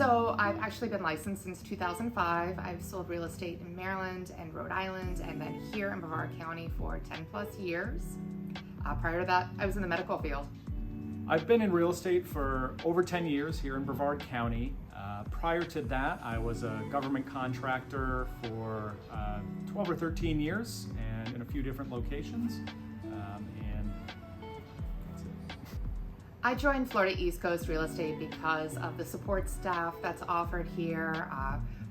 So I've actually been licensed since 2005. I've sold real estate in Maryland and Rhode Island and then here in Brevard County for 10 plus years. Prior to that, I was in the medical field. I've been in real estate for over 10 years here in Brevard County. Prior to that, I was a government contractor for 12 or 13 years and in a few different locations. And that's it. I joined Florida East Coast Real Estate because of the support staff that's offered here.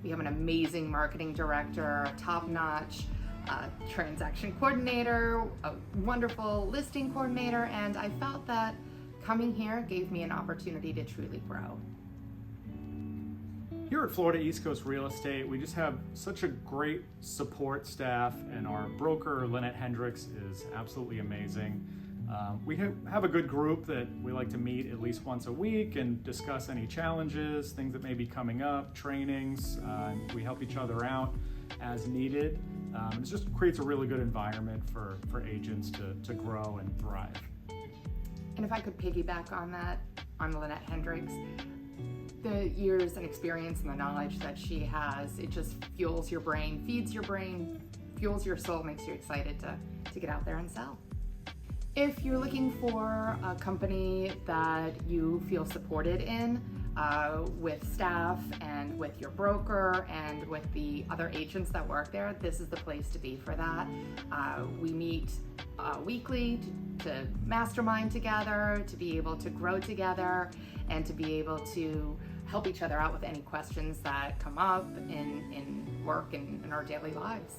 We have an amazing marketing director, a top-notch transaction coordinator, a wonderful listing coordinator, and I felt that coming here gave me an opportunity to truly grow. Here at Florida East Coast Real Estate, we just have such a great support staff, and our broker, Lynette Hendricks, is absolutely amazing. We have a good group that we like to meet at least once a week and discuss any challenges, things that may be coming up, trainings. We help each other out as needed. It just creates a really good environment for agents to grow and thrive. And if I could piggyback on that, on Lynette Hendricks, the years and experience and the knowledge that she has, it just fuels your brain, feeds your brain, fuels your soul, makes you excited to get out there and sell. If you're looking for a company that you feel supported in, with staff and with your broker and with the other agents that work there, this is the place to be for that. We meet weekly to mastermind together, to be able to grow together, and to be able to help each other out with any questions that come up in work and in our daily lives.